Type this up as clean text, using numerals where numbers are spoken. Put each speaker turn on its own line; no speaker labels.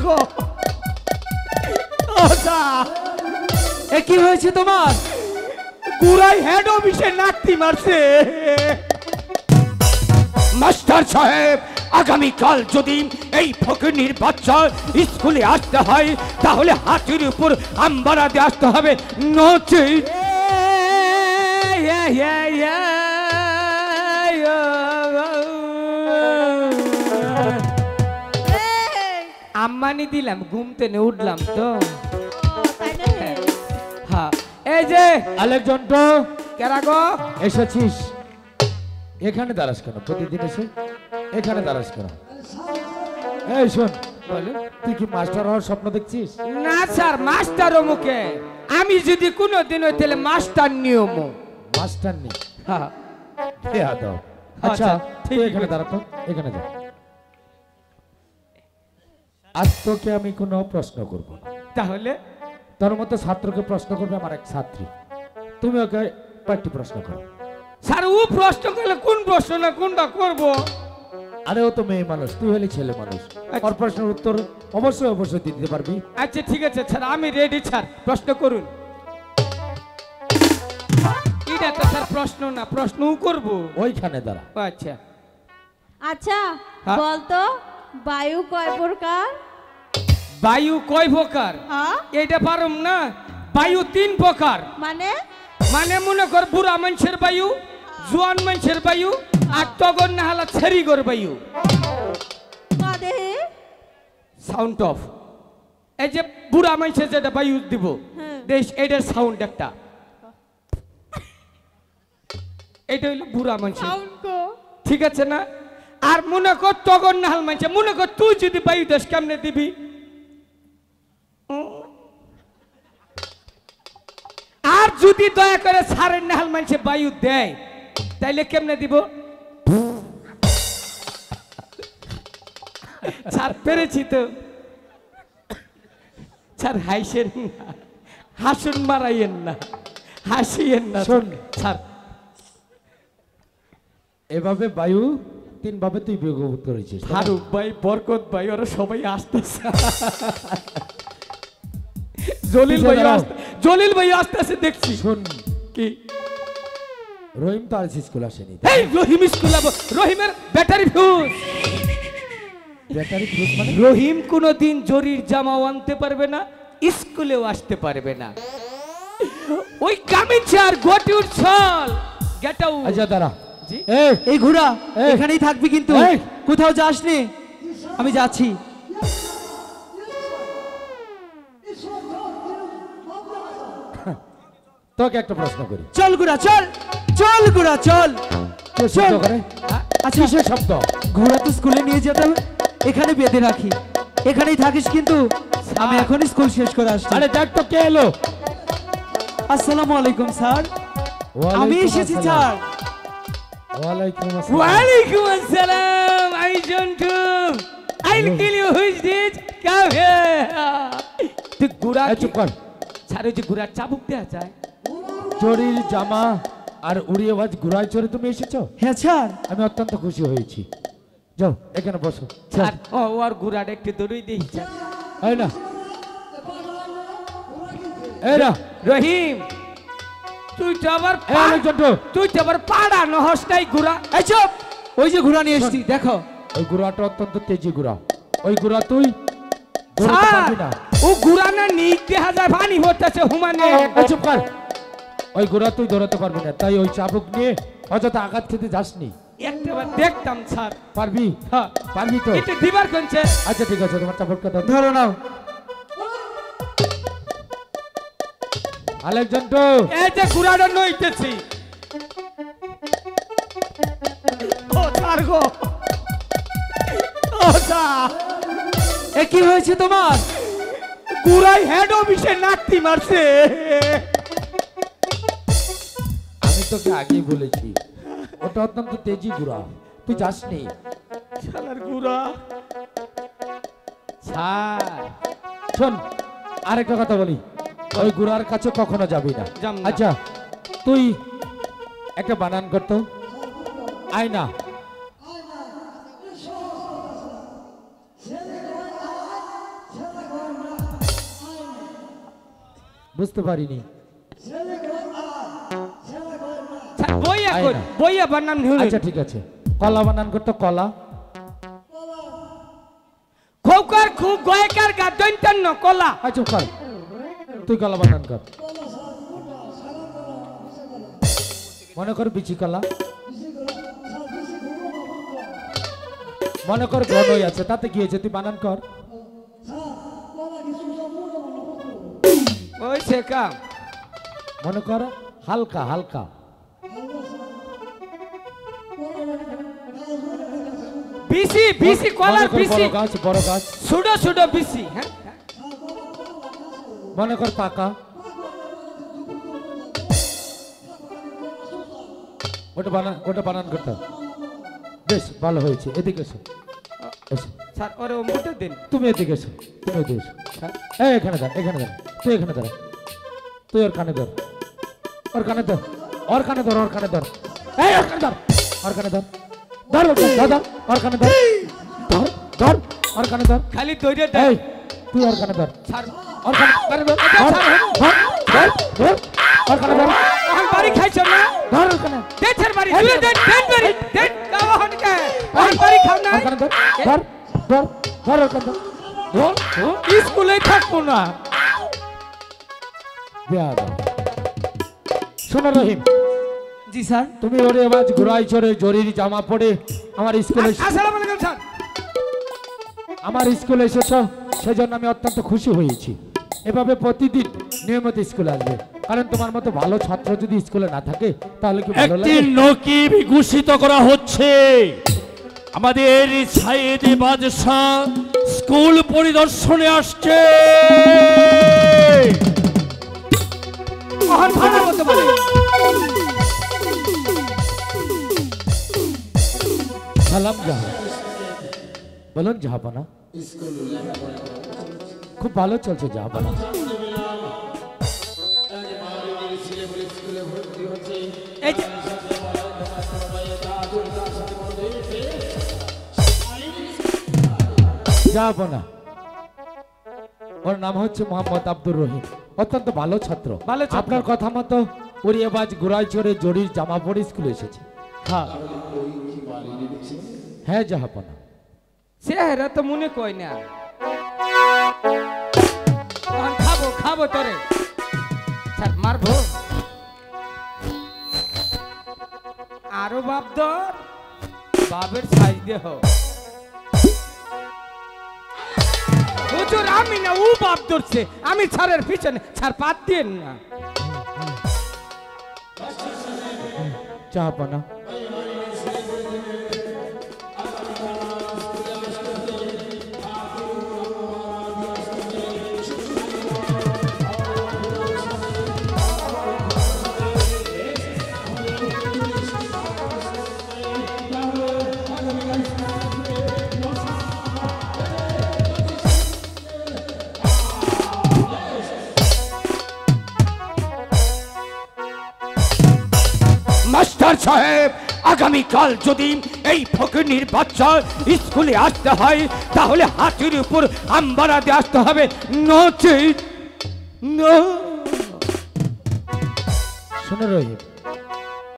গো
এ কি হয়েছে তোমার?
গুড়াই হেড অফিসে নাকতি মারছে। মাস্টার সাহেব, আগামীকাল যদি এই ফকিনীর বাচ্চা স্কুলে আসতে হয় তাহলে হাতির উপর আম্বারা দিয়ে আসতে হবে, নচেত আম্মানি দিলাম, ঘুমতে নে উঠলাম তো। হ্যাঁ, এই যে
আলেকজান্ডার,
কেরা গো
এসেছিস? এখানে দাঁড়াস কেন? প্রতিদিন এসে এখানে দাঁড়াস কেন? এই শোন,
বলে
তুই কি মাস্টার হওয়ার স্বপ্ন দেখছিস?
না স্যার, মাস্টার মুখে আমি যদি কোনোদিন ওই তাহলে মাস্টার নিয়ম।
মাস্টার নেই।
হ্যাঁ
আচ্ছা
আচ্ছা,
তুই এখানে দাঁড়া তো, এখানে যা। আজ তোকে আমি কোনো প্রশ্ন করব না।
তাহলে
তোর মতো ছাত্রকে প্রশ্ন করবে আমার এক ছাত্রী, তুমি ওকে কয়েকটি প্রশ্ন করো।
স্যার ও প্রশ্ন করলে কোন প্রশ্ন না কোনটা করব?
আরে ও তো মেয়ে মানুষ, তুই হলে ছেলে মানুষ, ওর প্রশ্নের উত্তর অবশ্যই অবশ্যই দিতে পারবি।
আচ্ছা ঠিক আছে স্যার, আমি রেডি স্যার, প্রশ্ন করুন। এটা তো স্যার প্রশ্ন না, প্রশ্নও করব।
ওইখানে দাঁড়া।
আচ্ছা
আচ্ছা
হ্যাঁ?
বলতো বায়ু কয় প্রকার?
বায়ু কয় প্রকার?
হ্যাঁ
এটা পারুম না। বায়ু 3 প্রকার।
মানে?
মানে মনে কর বুড়া মানুষের বায়ু, জোয়ান মানুষের বায়ু, আর তগর না হলা ছেড়িগর বায়ু।
কাদে
সাউন্ড অফ। এই যে বুড়া মানুষের যেটা বায়ু দিব
হ্যাঁ।
দেশ, এটার সাউন্ড একটা, এটা হইলো বুড়া মানুষের।
সাউন্ড কো
ঠিক আছে না? আর মনে কর তগর নাহাল মানুষের, মনে কর তুই যদি বায়ু দেশ কেমনে দিবি? আর যদি দয়া করে সারের নাহাল মানুষের বায়ু দেয় তাইলে কেমনে দিব? স্যার পেরেছি তো স্যার, হাসেন না, হাসুন মারাইয়েন না, হাসিয়েন না
শোন
স্যার।
এভাবে বায়ু 3 ভাবে তুই বিয়োগ করেছিস।
ফারুক ভাই, বরকত ভাই, ওরা সবাই আসতেছে। জলিল ভাই জলিল ভাই আসতেছে দেখছি।
শোন,
কি
রহিম তো আজ স্কুল আসেনি।
এই রহিম স্কুল রহিমের ব্যাটারি ফিউজ।
ব্যাটারি ফিউজ মানে?
রহিম কোনোদিন জরির জামাও আনতে পারবে না, স্কুলেও আসতে পারবে না। ওই কামিচার গটিউর ছল গেটাউ।
আচ্ছা দাঁড়া।
জি
এই ঘোড়া
এই।
এখানেই থাকবি কিন্তু,
এই।
কোথাও যাসনি। আমি যাচ্ছি।
তোকে একটা প্রশ্ন করি।
চল ঘোড়া চল, চল ঘোড়া চল।
কে শব্দ করে?
আচ্ছা
কিসের শব্দ?
ঘোড়া তো স্কুলে নিয়ে যেতে হবে, এখানে বেঁধে রাখি। এখানেই থাকিস কিন্তু, আমি এখন স্কুল শেষ করে আসছি।
আরে দেখ তো কে এলো।
আসসালামু আলাইকুম স্যার।
ওয়ালাইকুম
আমি এসেছি
আসসালাম।
স্যার।
ওয়ালাইকুম আসসালাম।
ওয়ালাইকুম আসসালাম। I Jontu, I'll kill you. Who is this? Come here. তুই গুড়া
এই চুপ কর।
স্যার, ওই যে গুড়ার চাবুক দেওয়া যায়।
চোরির জামা আর উড়িয়ে বাজ ঘোড়ায় চড়ে তুমি এসেছো?
হ্যাঁ স্যার।
আমি অত্যন্ত খুশি হয়েছি। যাও এখানে বসো।
স্যার ও আর গুড়াটা একটু দড়ই দিই স্যার।
এই না, এই না।
রহিম, তুই তো আবার
এই আলেকজান্ডার,
তুই তো আবার পাড়ানো হস নাই গুড়া।
এই চুপ, ওই যে ঘোড়া নিয়ে এসেছি দেখো।
ওই ঘোড়াটা অত্যন্ত তেজি ঘোড়া। ওই ঘোড়া তুই দৌড়াতে
স্যার,
পারবি না।
ও গুড়া না নিক দেখা যায় পানি হতেছে হুমানে।
এই চুপ কর। ওই ঘোড়া তুই দৌড়াতে পারবি না, তাই ওই চাবুক নিয়ে অযথা আঘাত খেতে যাসনি।
একটাবার দেখতাম স্যার।
পারবি?
হ্যাঁ
পারবি তো?
এটা দিবার কোনছে?
আচ্ছা ঠিক আছে, তোমার চাবুকটা দাও।
ধরো নাও।
আলেকজান্ডার,
এই যে গুড়াটা নইতেছি। ও স্যার গো, ও স্যার,
এ কি হয়েছে তোমার?
গুড়াই হেড অফিসে নাকতি মারছে।
আমি তোকে আগেই বলেছি ওটা অত্যন্ত তেজি ঘোড়া, তুই যাসনি।
শালার গুড়া। স্যার
শোন, আরেকটা কথা বলি, ওই ঘোড়ার কাছে কখনো যাবি না।
যাম না।
আচ্ছা তুই একটা বানান করতো। আয়না। বুঝতে পারিনি।
স্যার বইয়া
আয়
কই
না।
বইয়া বানান হলো
আচ্ছা ঠিক আছে, কলা বানান করতো কলা।
খোকার খুব গয়কার গা দৈন্তান্ন কলা
আচ্ছা কর, তুই কলা বানান কর। মনে কর বিচি কলা, মনে কর ঘনই আছে, তাতে কি হয়েছে, তুই বানান কর।
ওই সে কাম
মনে কর হালকা হালকা,
বিসি বিসি কলার
মনে কর
বিসি
বড় গাছ বড় গাছ,
সুডো সুডো বিসি হ্যাঁ
মনে কর পাকা, ওটা বানান করতে হবে। বেশ ভালো হয়েছে, এদিকে এসো, এসো
স্যার ওরে মুটে দিন
তুমি এদিকে এসো, তুমি এদিকে এসো। এই এখানে দাঁড়া, এখানে দাঁড়া, তুই এখানে দাঁড়া, তুই ওর কানে ধর, ওর কানে ধর, ওর কানে ধর, ওর কানে ধর, এই ওর কানে ধর, ওর কানে ধর, ধর ওর কানে ধর, ওর কানে ধর, ধর ধর ওর কানে ধর,
খালি দইরে
এই তুই ওর কানে ধর,
স্যার
ওর কানে ধর, ধর ধর ধর ধর ওর কানে ধর,
এখন বাড়ি খাইছো না
ধর ওর কানে,
দেন স্যার বাড়ি দেন দেন দেন বাড়ি দেন দাও হনকে এখন বাড়ি খাও না
ওর কানে ধর, ধর ধর ধর ওর কানে ধর, ধর ধর।
স্কুলে থাকবো না
বেয়াদব। শোনো রহিম,
জি স্যার।
তুমি ওরে আজ ঘোড়ায় চড়ে জরির জামা পরে আমার স্কুলে
আসসালামু আলাইকুম স্যার
আমার স্কুলে এসেছো, সেজন্য আমি অত্যন্ত খুশি হয়েছি। এভাবে প্রতিদিন নিয়মিত স্কুলে আসবে, কারণ তোমার মতো ভালো ছাত্র যদি স্কুলে না থাকে তাহলে কি ভালো
একটি
লাগে?
নকিব ঘোষিত করা হচ্ছে। আমাদের সাইদ বাদশাহ স্কুল পরিদর্শনে আসছে।
এখন ভালো মতো বলে
সালাম জাহা, বলুন জাহাপানা, খুব ভালো চলছে জাহাপানা।
এই যে
জাহাপানা, ওর নাম হচ্ছে মোহাম্মদ আব্দুর রহিম, অত্যন্ত ভালো ছাত্র।
ভালো ছাত্র।
আপনার কথা মতো উড়িয়াবাজ ঘোড়ায় চড়ে জরির জামা পরে স্কুলে এসেছে। হ্যাঁ হ্যাঁ জাহাপানা।
চেহারা তো মনে কই না এখন খাবো খাবো তোরে স্যার মারবো আরো বাপ ধর বাপের সাইজ দেহ হুজুর আমি না ও বাপ ধরছে আমি ছাড়ের পিছনে ছাড় পাত দিন না
জাহাপানা,
মাস্টার সাহেব আগামীকাল যদি এই ফকিনীর বাচ্চা স্কুলে আসতে হয় তাহলে হাতির উপর আম্বারা দিয়ে আসতে হবে নচেত
শোনো রহিম,